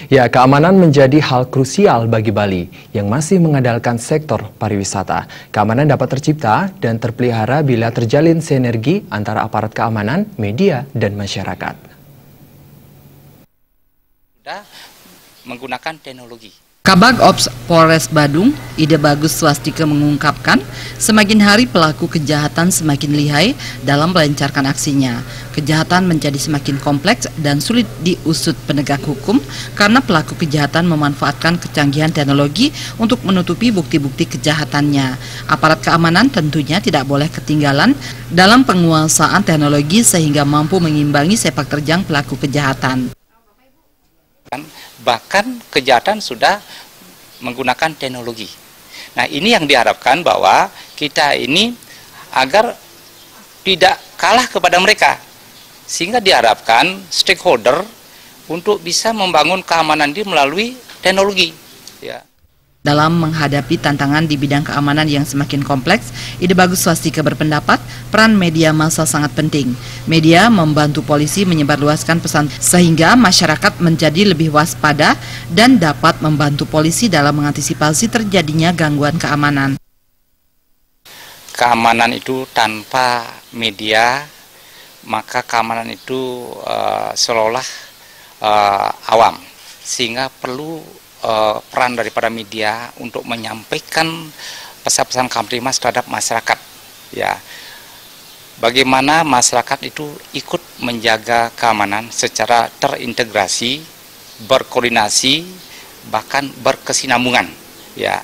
Ya, keamanan menjadi hal krusial bagi Bali yang masih mengandalkan sektor pariwisata. Keamanan dapat tercipta dan terpelihara bila terjalin sinergi antara aparat keamanan, media, dan masyarakat. Sudah menggunakan teknologi. Kabag Ops Polres Badung, Ide Bagus Swastika mengungkapkan, semakin hari pelaku kejahatan semakin lihai dalam melancarkan aksinya. Kejahatan menjadi semakin kompleks dan sulit diusut penegak hukum karena pelaku kejahatan memanfaatkan kecanggihan teknologi untuk menutupi bukti-bukti kejahatannya. Aparat keamanan tentunya tidak boleh ketinggalan dalam penguasaan teknologi sehingga mampu mengimbangi sepak terjang pelaku kejahatan. Bahkan kejahatan sudah menggunakan teknologi. Nah, ini yang diharapkan bahwa kita ini agar tidak kalah kepada mereka. Sehingga diharapkan stakeholder untuk bisa membangun keamanan diri melalui teknologi. Ya. Dalam menghadapi tantangan di bidang keamanan yang semakin kompleks, Ide Bagus Swastika berpendapat peran media massa sangat penting. Media membantu polisi menyebarluaskan pesan sehingga masyarakat menjadi lebih waspada dan dapat membantu polisi dalam mengantisipasi terjadinya gangguan keamanan. Keamanan itu tanpa media, maka keamanan itu seolah-olah awam, sehingga perlu peran daripada media untuk menyampaikan pesan-pesan kamtipmas terhadap masyarakat. Ya, bagaimana masyarakat itu ikut menjaga keamanan secara terintegrasi, berkoordinasi, bahkan berkesinambungan. Ya.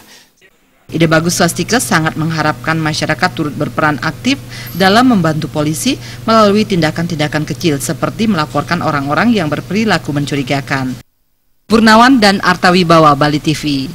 Ide Bagus Swastika sangat mengharapkan masyarakat turut berperan aktif dalam membantu polisi melalui tindakan-tindakan kecil seperti melaporkan orang-orang yang berperilaku mencurigakan. Purnawan dan Artawibawa, Bali TV.